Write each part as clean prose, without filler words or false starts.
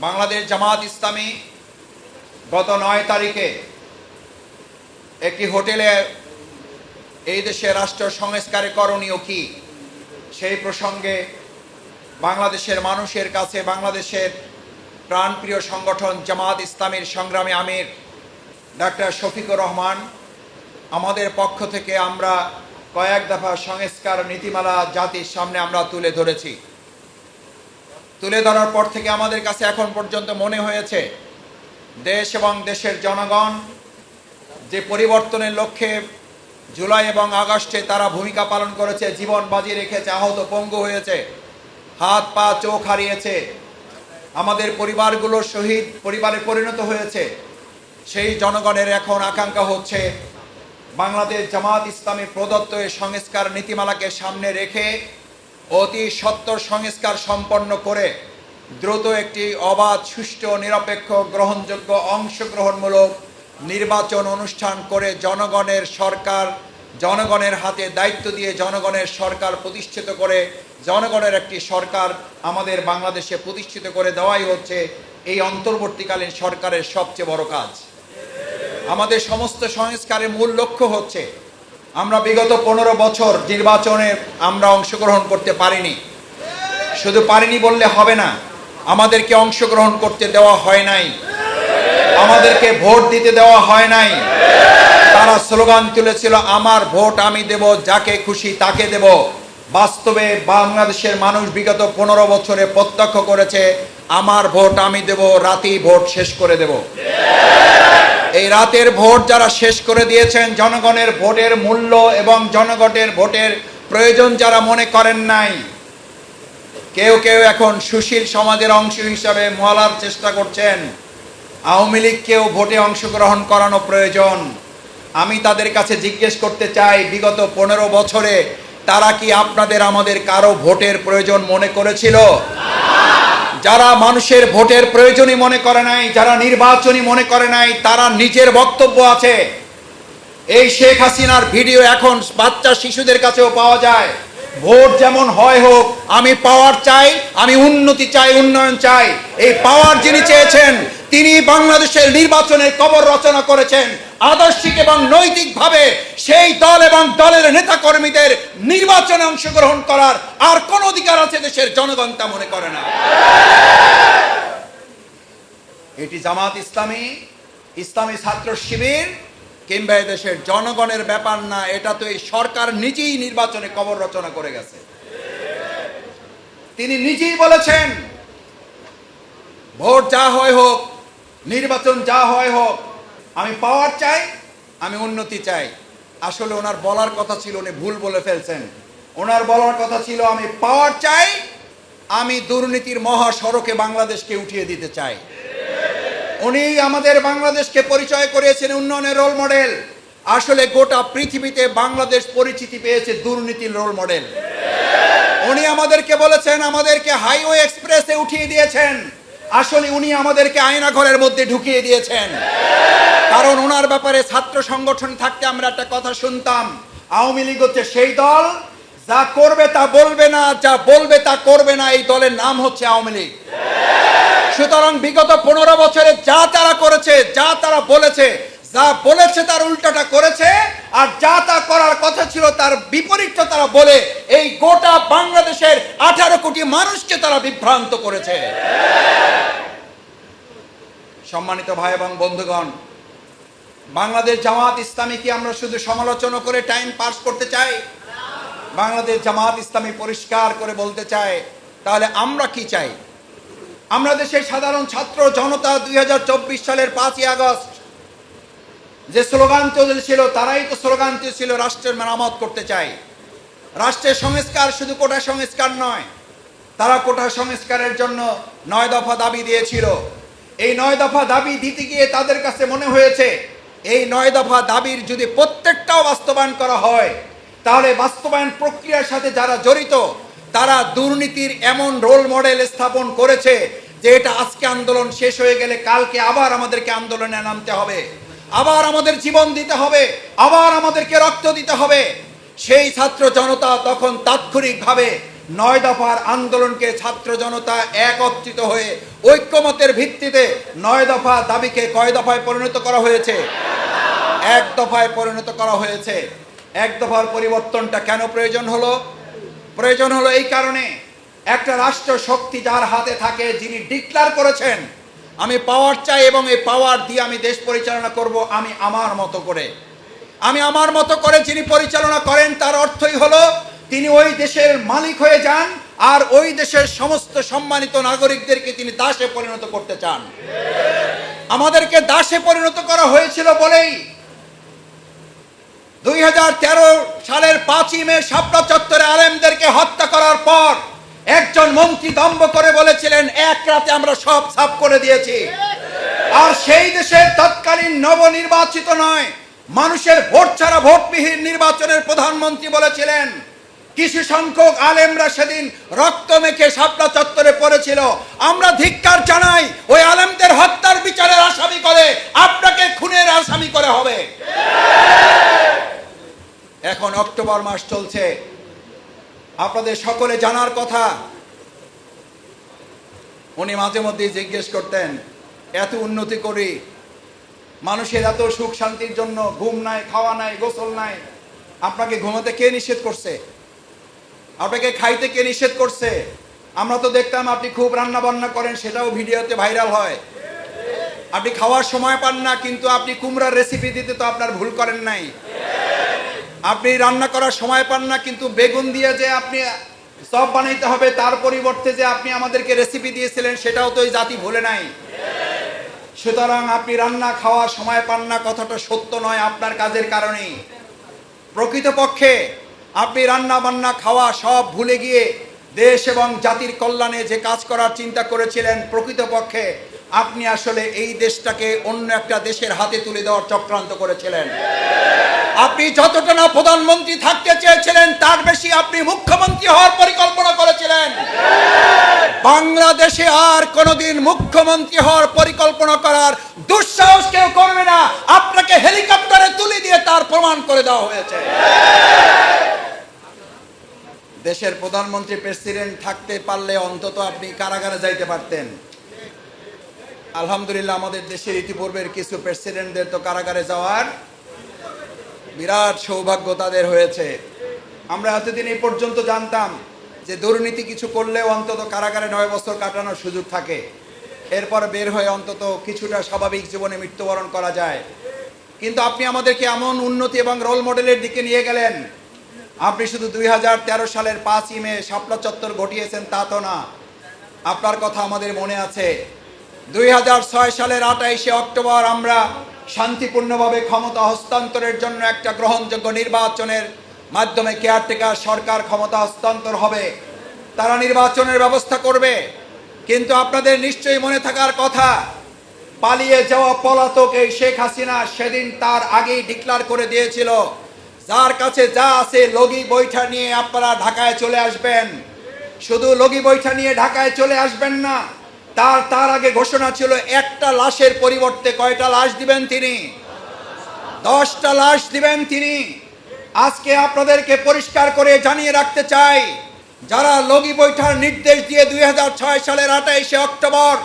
বাংলাদেশ জামাত ইসলামী গত ৯ তারিখে একটি হোটেলে এই দেশে রাষ্ট্র সংস্কারে করণীয় কি সেই প্রসঙ্গে বাংলাদেশের মানুষের কাছে বাংলাদেশের প্রাণপ্রিয় সংগঠন জামাত ইসলামীর সংগ্রামী আমির ডাক্তার শফিকুর রহমান আমাদের পক্ষ থেকে আমরা কয়েক দফা সংস্কার নীতিমালা জাতির সামনে আমরা তুলে ধরেছি। তুলে ধরার পর থেকে আমাদের কাছে এখন পর্যন্ত মনে হয়েছে দেশ এবং দেশের জনগণ যে পরিবর্তনের লক্ষ্যে জুলাই এবং আগস্টে তারা ভূমিকা পালন করেছে, জীবন বাজি রেখেছে, আহত পঙ্গু হয়েছে, হাত পা চোখ হারিয়েছে, আমাদের পরিবারগুলো শহীদ পরিবারে পরিণত হয়েছে, সেই জনগণের এখন আকাঙ্ক্ষা হচ্ছে বাংলাদেশ জামাত ইসলামী প্রদত্ত এই সংস্কার নীতিমালাকে সামনে রেখে অতি সত্বর সংস্কার সম্পন্ন করে দ্রুত একটি অবাধ, সুষ্ঠু, নিরপেক্ষ, গ্রহণযোগ্য, অংশগ্রহণমূলক নির্বাচন অনুষ্ঠান করে জনগণের সরকার, জনগণের হাতে দায়িত্ব দিয়ে জনগণের সরকার প্রতিষ্ঠিত করে জনগণের একটি সরকার আমাদের বাংলাদেশে প্রতিষ্ঠিত করে দেওয়াই হচ্ছে এই অন্তর্বর্তীকালীন সরকারের সবচেয়ে বড় কাজ। আমাদের সমস্ত সংস্কারের মূল লক্ষ্য হচ্ছে আমরা বিগত 15 বছর নির্বাচনে আমরা অংশগ্রহণ করতে পারিনি। শুধু পারিনি বললে হবে না, আমাদেরকে অংশগ্রহণ করতে দেওয়া হয় নাই, আমাদেরকে ভোট দিতে দেওয়া হয় নাই। তারা স্লোগান তুলেছিল, আমার ভোট আমি দেব, যাকে খুশি তাকে দেব। বাস্তবে বাংলাদেশের মানুষ বিগত 15 বছরে প্রত্যক্ষ করেছে, আমার ভোট আমি দেব, রাতেই ভোট শেষ করে দেব। এই রাতের ভোট যারা শেষ করে দিয়েছেন, জনগণের ভোটের মূল্য এবং জনগণের ভোটের প্রয়োজন যারা মনে করেন নাই, কেউ কেউ এখন সুশীল সমাজের অংশ হিসাবে মহলার চেষ্টা করছেন আওয়ামী লীগকেও ভোটে অংশগ্রহণ করানো প্রয়োজন। আমি তাদের কাছে জিজ্ঞেস করতে চাই, বিগত 15 বছরে তারা কি আপনাদের আমাদের কারো ভোটের প্রয়োজন মনে করেছিল? যারা মানুষের ভোটের প্রয়োজনই মনে করে নাই, যারা নির্বাচনই মনে করে নাই, তারা নিজের বক্তব্য আছে। এই শেখ হাসিনার ভিডিও এখন বাচ্চা শিশুদের কাছেও পাওয়া যায়। ভোট যেমন হয় হোক, আমি পাওয়ার চাই, আমি উন্নতি চাই, উন্নয়ন চাই। এই পাওয়ার যিনি চেয়েছেন তিনি বাংলাদেশের নির্বাচনের কবর রচনা করেছেন। আদর্শিক এবং নৈতিকভাবে সেই দল এবং দলের নেতা কর্মীদের নির্বাচনে অংশগ্রহণ করার আর কোন অধিকার আছে দেশের জনগণ তা মনে করে না। এটি জামাত ইসলামী, ইসলামী ছাত্র শিবির কিংবা দেশের জনগণের ব্যাপার না, এটা তো এই সরকার নিজেই নির্বাচনে কবর রচনা করে গেছে। তিনি নিজেই বলেছেন, ভোট যা হয় হোক, নির্বাচন যা হয় হোক, আমি পাওয়ার চাই, আমি উন্নতি চাই। আসলে ওনার বলার কথা ছিল, উনি ভুল বলে ফেলছেন। ওনার বলার কথা ছিল, আমি পাওয়ার চাই, আমি দুর্নীতির মহাসড়কে বাংলাদেশকে উঠিয়ে দিতে চাই। উনি আমাদের বাংলাদেশকে পরিচয় করিয়েছেন উন্নয়নের রোল মডেল। আসলে গোটা পৃথিবীতে বাংলাদেশ পরিচিতি পেয়েছে দুর্নীতির রোল মডেল। উনি আমাদেরকে বলেছেন, আমাদেরকে হাইওয়ে এক্সপ্রেসে উঠিয়ে দিয়েছেন। আসলে উনি আমাদেরকে আয়না ঘরের মধ্যে ঢুকিয়ে দিয়েছেন। কারণ ওনার ব্যাপারে ছাত্র সংগঠন থাকতে আমরা একটা কথা শুনতাম, আওয়ামী লীগ হচ্ছে সেই দল যা করবে তা বলবে না, যা বলবে তা করবে না। এই দলের নাম হচ্ছে আওয়ামী লীগ। সুতরাং বিগত 15 বছরে যা তারা করেছে, যা তারা বলেছে, যা বলেছে তার উল্টাটা করেছে, আর যা তা করার কথা ছিল তার বিপরীতটা তারা বলে এই গোটা বাংলাদেশের 18 কোটি মানুষকে তারা বিভ্রান্ত করেছে। সম্মানিত ভাই এবং বন্ধুগণ, বাংলাদেশ জামাত ইসলামী কি আমরা শুধু সমালোচনা করে টাইম পাস করতে চাই? বাংলাদেশ জামাত ইসলামী পরিষ্কার করে বলতে চায়, তাহলে আমরা কি চাই? আমরা দেশের সাধারণ ছাত্র জনতা 2024 সালের 5ই আগস্ট যে স্লোগান চলেছিল, তারাই তো স্লোগান ছিল রাষ্ট্রের মেরামত করতে চাই। রাষ্ট্রের সংস্কার শুধু কোটা সংস্কার নয়, তারা কোটা সংস্কারের জন্য 9 দফা দাবি দিয়েছিল। এই 9 দফা দাবি দিতে গিয়ে তাদের কাছে মনে হয়েছে এই 9 দফা দাবির যদি প্রত্যেকটাও বাস্তবায়ন করা হয়, তাহলে বাস্তবায়ন প্রক্রিয়ার সাথে যারা জড়িত তারা দুর্নীতির এমন রোল মডেল স্থাপন করেছে যে এটা আজকে আন্দোলন শেষ হয়ে গেলে কালকে আবার আমাদেরকে আন্দোলনে নামতে হবে, আবার আমাদের জীবন দিতে হবে, আবার আমাদেরকে রক্ত দিতে হবে। সেই ছাত্র জনতা তখন তাৎক্ষণিকভাবে 9 দফার আন্দোলনকে ছাত্র জনতা একত্রিত হয়ে ঐক্যমতের ভিত্তিতে 9 দফা দাবিকে কয় দফায় পরিণত করা হয়েছে? 1 দফায় পরিণত করা হয়েছে। 1 দফার পরিবর্তনটা কেন প্রয়োজন হলো? প্রয়োজন হলো এই কারণে, একটা রাষ্ট্র শক্তি যার হাতে থাকে, যিনি ডিক্লেয়ার করেছেন আমি পাওয়ার চাই এবং এই পাওয়ার দিয়ে আমি দেশ পরিচালনা করব আমি আমার মতো করে। আমি আমার মতো করে যিনি পরিচালনা করেন, তার অর্থই হলো তিনি ওই দেশের মালিক হয়ে যান আর ওই দেশের সমস্ত সম্মানিত নাগরিকদেরকে তিনি দাসে পরিণত করতে চান। আমাদেরকে দাসে পরিণত করা হয়েছিল বলেই 2013 সালের 5ই মে শাপলা চত্বরে আলেমদেরকে হত্যা করার পর একজন মন্ত্রী দম্ভ করে বলেছিলেন এক রাতে আমরা সব সাফ করে দিয়েছি। আর সেই দেশের তৎকালীন নবনির্বাচিত নয়, মানুষের ভোট ছাড়া ভোটবিহীন নির্বাচনের প্রধানমন্ত্রী বলেছিলেন কিছু সংখ্যক আলেমরা সেদিন রক্ত মেখে শাপলা চত্বরে পড়েছিল, আমরা ধিক্কার জানাই, ওই আলেমদের হত্যার বিচারের আসামি করে আপনাকে খুনের আসামি করে হবে। এখন অক্টোবর মাস চলছে, আপনাদের সকলে জানার কথা, উনি মাঝে মধ্যে জিজ্ঞেস করতেন এত উন্নতি করি, মানুষের এত সুখ শান্তির জন্য ঘুম নাই, খাওয়া নাই, গোসল নাই, আপনাকে ঘুমাতে কে নিষেধ করছে? আপনাকে খাইতে কে নিষেধ করছে? আমরা তো দেখতাম আপনি খুব রান্না বান্না করেন, সেটাও ভিডিওতে ভাইরাল হয়। আপনি খাওয়ার সময় পান না, কিন্তু আপনি কুমড়ার রেসিপি দিতে তো আপনার ভুল করেন নাই। আপনি রান্না করার সময় পান না, কিন্তু বেগুন দিয়ে যে আপনি চপ বানাইতে হবে তার পরিবর্তে যে আপনি আমাদেরকে রেসিপি দিয়েছিলেন, সেটাও তো এই জাতি ভুলে নাই। সুতরাং আপনি রান্না খাওয়ার সময় পান না কথাটা সত্য নয়, আপনার কাজের কারণেই। প্রকৃতপক্ষে আপনি রান্না বান্না খাওয়া সব ভুলে গিয়ে দেশ এবং জাতির কল্যাণে যে কাজ করার চিন্তা করেছিলেন, প্রকৃতপক্ষে আপনি আসলে এই দেশটাকে অন্য একটা দেশের হাতে তুলে দেওয়ার চক্রান্ত করেছিলেন। আপনি যতটা না প্রধানমন্ত্রী থাকতে চেয়েছিলেন, তার বেশি আপনি মুখ্যমন্ত্রী হওয়ার পরিকল্পনা করেছিলেন। বাংলাদেশে আর কোনোদিন মুখ্যমন্ত্রী হওয়ার পরিকল্পনা করার দুঃসাহস কেউ করবে না। আপনাকে হেলিকপ্টারে তুলে দিয়ে তার প্রমাণ করে দেওয়া হয়েছে। দেশের প্রধানমন্ত্রী প্রেসিডেন্ট থাকতে পারলে অন্তত আপনি কারাগারে যাইতে পারতেন। আলহামদুলিল্লাহ, আমাদের দেশের ইতিপূর্বের কিছু প্রেসিডেন্টদের তো কারাগারে যাওয়ার বিরাট সৌভাগ্য তাদের হয়েছে। আমরা এতদিন এই পর্যন্ত জানতাম যে দুর্নীতি কিছু করলেও অন্তত কারাগারে 9 বছর কাটানোর সুযোগ থাকে, এরপর বের হয়ে অন্তত কিছুটা স্বাভাবিক জীবনে মৃত্যুবরণ করা যায়। কিন্তু আপনি আমাদেরকে এমন উন্নতি এবং রোল মডেলের দিকে নিয়ে গেলেন। আপনি শুধু 2013 সালের 5ই মে শাপলা চত্বর ঘটিয়েছেন তা তো না, আপনার কথা আমাদের মনে আছে। 2006 সালের 28শে অক্টোবর আমরা শান্তিপূর্ণভাবে ক্ষমতা হস্তান্তরের জন্য একটা গ্রহণযোগ্য নির্বাচনের মাধ্যমে কেয়ারটেকার সরকার ক্ষমতা হস্তান্তর হবে, তারা নির্বাচনের ব্যবস্থা করবে। কিন্তু আপনাদের নিশ্চয়ই মনে থাকার কথা, পালিয়ে যাওয়া পলাতক এই শেখ হাসিনা সেদিন তার আগেই ডিক্লেয়ার করে দিয়েছিল যার কাছে যা আছে লগি বৈঠা নিয়ে আপনারা ঢাকায় চলে আসবেন। শুধু লগি বৈঠা নিয়ে ঢাকায় চলে আসবেন না, তার আগে ঘোষণা ছিল একটা লাশের পরিবর্তে কয়টা লাশ দিবেন তিনি? 10টা লাশ দিবেন তিনি। আজকে আপনাদেরকে পরিষ্কার করে জানিয়ে রাখতে চাই, যারা লগি বৈঠার নির্দেশ দিয়ে 2006 সালের 28শে অক্টোবর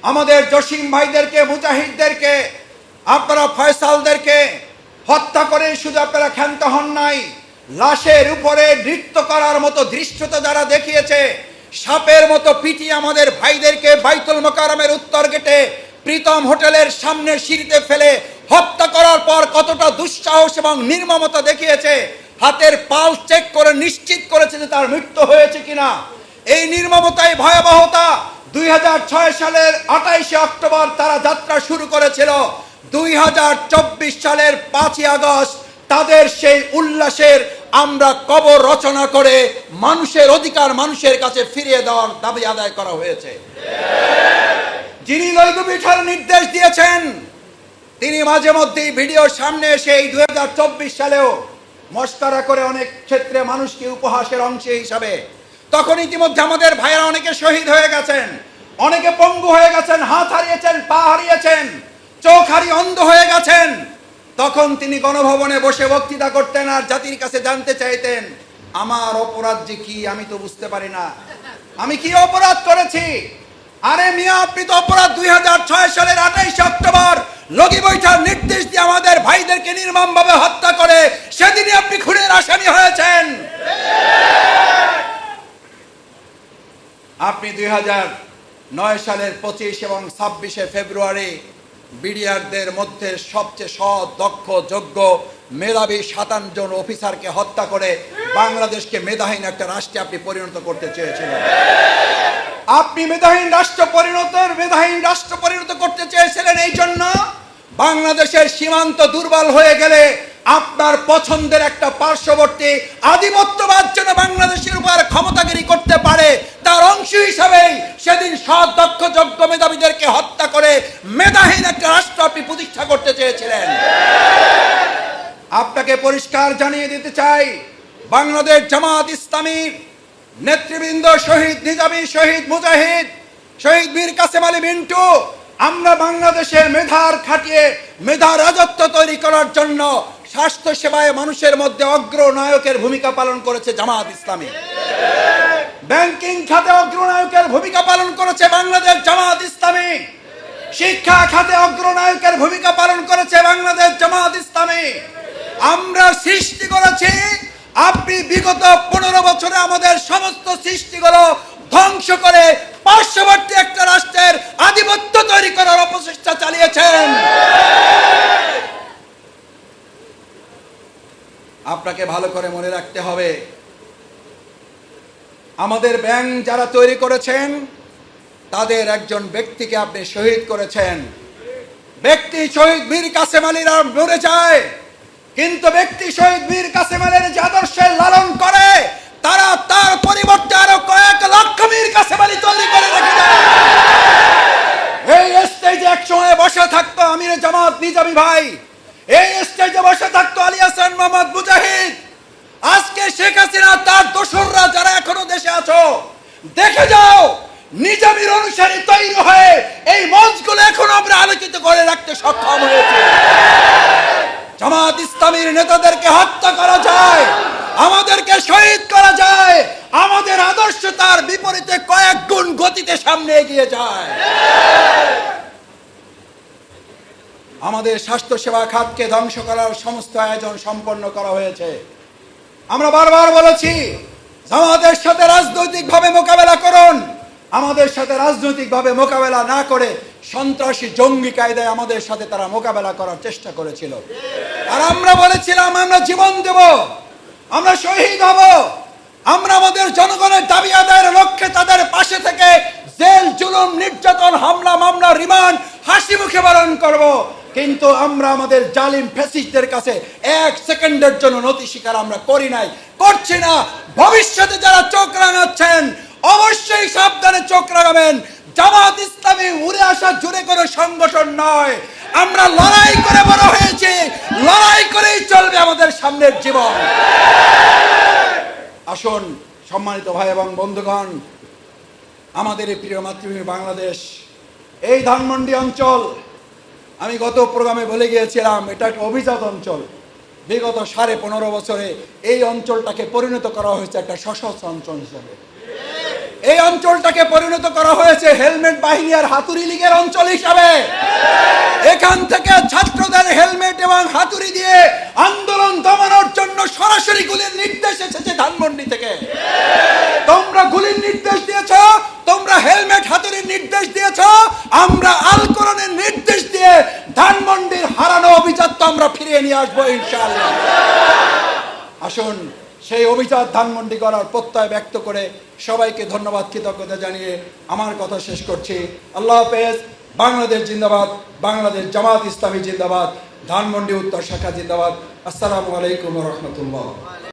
আমাদের জসিম ভাইদেরকে, মুজাহিদদেরকে, আপনারা ফয়সালদেরকে হত্যা করে শুধু আপনারা ক্ষান্ত হন নাই, লাশের উপরে নৃত্য করার মতো ধৃষ্টতা যারা দেখিয়েছে, সাপের মতো পিটিয়ে আমাদের ভাইদেরকে বাইতুল মোকাররমের উত্তর গেটে প্রীতম হোটেলের সামনে সিঁড়িতে ফেলে হত্যা করার পর কতটা দুঃসাহস এবং নির্মমতা দেখিয়েছে, হাতের পালস চেক করে নিশ্চিত করেছে যে তার মৃত্যু হয়েছে কিনা। এই নির্মমতায় ভয়াবহতা 2006 সালের 28শে অক্টোবর তারা যাত্রা শুরু করেছিল। 2024 সালের 5ই আগস্ট তাদের সেই উল্লাসের আমরা কবর রচনা করে মানুষের অধিকার মানুষের কাছে ফিরিয়ে দেওয়ার দাবি আদায় করা হয়েছে। যিনি লগি বৈঠার নির্দেশ দিয়েছেন, তিনি মাঝে মধ্যেই ভিডিওর সামনে এসে এই 2024 সালেও মস্করা করে অনেক ক্ষেত্রে মানুষকে উপহাসের অংশ হিসাবে, তখন ইতিমধ্যে আমাদের ভাইয়েরা অনেকে শহীদ হয়ে গেছেন, অনেকে পঙ্গু হয়ে গেছেন, হাত হারিয়েছেন, পা হারিয়েছেন, চোখ হারিয়ে অন্ধ হয়ে গেছেন। তখন তিনি গণভবনে বসে বক্তৃতা করতেন আর জাতির কাছে জানতে চাইতেন আমার অপরাধ যে কি আমি তো বুঝতে পারি না। আমি কি অপরাধ করেছি? আরে মিয়া, আপনি তো অপরাধ 2006 সালের 28 অক্টোবর লগি বৈঠার নির্দেশ দিয়ে আমাদের ভাইদেরকে নির্মমভাবে হত্যা করে সেদিনই আপনি খুনের আসামি হয়েছেন। আপনি 2009 সালের 25 এবং 26 ফেব্রুয়ারি বিডিআরদের মধ্যে সবচেয়ে সৎ, দক্ষ, যোগ্য, মেধাবী 57 জন অফিসারকে হত্যা করে বাংলাদেশকে মেধাহীন একটা রাষ্ট্রে আপনি পরিণত করতে চেয়েছিলেন। আপনি মেধাহীন রাষ্ট্র পরিণত করতে চেয়েছিলেন এই জন্য বাংলাদেশের সীমান্ত দুর্বল হয়ে গেলে আপনার পছন্দের একটা পার্শ্ববর্তী আধিপত্যবাদ যেন বাংলাদেশের উপর ক্ষমতাগিরি করতে পারে তার অংশ হিসাবেই সেদিন সৎ, দক্ষ, যোগ্য, মেধাবীদেরকে হত্যা করে মেধাহীন একটা রাষ্ট্র আপনি প্রতিষ্ঠা করতে চেয়েছিলেন। আপনাকে পরিষ্কার জানিয়ে দিতে চাই, বাংলাদেশ জামাত ইসলামীর নেতৃবৃন্দ, শহীদ নিজামী, শহীদ মুজাহিদ, শহীদ মীর কাসেম আলী মিন্টু, আমরা বাংলাদেশে মেধা রাজত্ব তৈরি করার জন্য স্বাস্থ্য সেবায় মানুষের মধ্যে অগ্রনায়কের ভূমিকা পালন করেছে জামাত ইসলামী। ব্যাংকিং খাতে অগ্রনায়কের ভূমিকা পালন করেছে বাংলাদেশ জামাত ইসলামী। শিক্ষা খাতে অগ্রনায়কের ভূমিকা পালন করেছে বাংলাদেশ জামাত ইসলামী। আমরা সৃষ্টি করেছি, আপনি বিগত 15 বছরে আমাদের সমস্ত সৃষ্টিগুলো ধ্বংস করে পার্শ্ববর্তী একটা রাষ্ট্রের আধিপত্য তৈরি করার অপচেষ্টা চালিয়েছেন। আপনাকে ভালো করে মনে রাখতে হবে, আমাদের ব্যাংক যারা তৈরি করেছেন তাদের একজন ব্যক্তিকে আপনি শহীদ করেছেন। ব্যক্তি শহীদ মীর কাসেম আলীরা মরে যায়, কিন্তু ব্যক্তি শহীদ মীর কাসেম আলীর যে আদর্শের লালন করে তারা তার পরিবর্তে আরো কয়েক লক্ষ মীর কাসেম আলী তৈরি করে রেখে দেয়। এই স্টেজে এক সময় বসে থাকতো আমির জামাত নিজামী ভাই, এই স্টেজে বসে থাকতো আলী হাসান মোহাম্মদ মুজাহিদ। আজকে শেখ হাসিনা তার দোসররা যারা এখনো দেশে আছো, দেখে যাও নিজামীর অনুসারী তৈরি হয়ে এই মঞ্চগুলো এখনো আমরা আলোকিত করে রাখতে সক্ষম হয়েছি। জামাত ইসলামীর নেতাদেরকে হত্যা করা যায়, আমাদেরকে শহীদ করা যায়, আমাদের আদর্শ তার বিপরীতে কয়েক গুণ গতিতে সামনে এগিয়ে যায়। আমাদের স্বাস্থ্য সেবা খাতকে ধ্বংস করার সমস্ত আয়োজন সম্পন্ন করা হয়েছে। আমরা বারবার বলেছি, জামাতের সাথে রাজনৈতিকভাবে মোকাবেলা করুন। আমাদের সাথে রাজনৈতিকভাবে মোকাবেলা না করে সন্ত্রাসী জঙ্গি কায়দায় আমাদের সাথে তারা মোকাবেলা করার চেষ্টা করেছিল। আর আমরা বলেছিলাম আমরা জীবন দেব, আমরা শহীদ হব, আমরা আমাদের জনগণের দাবি আদায়ের লক্ষ্যে তাদের পাশে থেকে জেল, জুলুম, নির্যাতন, হামলা, মামলা, রিমান্ড হাসি মুখে পালন করব। কিন্তু আমরা আমাদের জালিম ফ্যাসিস্টদের কাছে এক সেকেন্ডের জন্য নতি স্বীকার আমরা করি নাই, করছি না। ভবিষ্যতে যারা চোখ রাঙাচ্ছেন অবশ্যই সাবধানে চোখ রাখাবেন। জামাত ইসলামী উড়ে আসা জুড়ে কোনো সংগঠন নয়, আমরা লড়াই করে বড় হয়েছি, লড়াই করেই চলবে আমাদের সামনের জীবন। আসুন সম্মানিত ভাই এবং বন্ধুগণ, আমাদের এই প্রিয় মাতৃভূমি বাংলাদেশ, এই ধানমন্ডি অঞ্চল, আমি গত প্রোগ্রামে বলে গিয়েছিলাম এটা একটা অভিজাত অঞ্চল। বিগত 15.5 বছরে এই অঞ্চলটাকে পরিণত করা হয়েছে একটা সশস্ত্র অঞ্চল হিসেবে। এই অঞ্চলটাকে পরিণত করা হয়েছে হেলমেট বাহিনী আর হাতুড়ি লীগের অঞ্চল হিসাবে। এখান থেকে ছাত্রদের হেলমেট এবং হাতুড়ি দিয়ে আন্দোলন দমানোর জন্য সরাসরি গুলির নির্দেশ এসেছে ধানমন্ডি থেকে। তোমরা গুলির নির্দেশ দিয়েছ, তোমরা হেলমেট হাতুড়ির নির্দেশ দিয়েছ, আমরা আল কোরআনের নির্দেশ দিয়ে ধানমন্ডির হারানো অভিজাত্য আমরা ফিরিয়ে নিয়ে আসবো ইনশাআল্লাহ। আসুন সেই অভিজাত ধানমন্ডি করার প্রত্যয় ব্যক্ত করে সবাইকে ধন্যবাদ, কৃতজ্ঞতা জানিয়ে আমার কথা শেষ করছি। আল্লাহ হাফেজ। বাংলাদেশ জিন্দাবাদ, বাংলাদেশ জামাত ইসলামী জিন্দাবাদ, ধানমন্ডি উত্তর শাখা জিন্দাবাদ। আসসালামু আলাইকুম ওয়া রাহমাতুল্লাহ।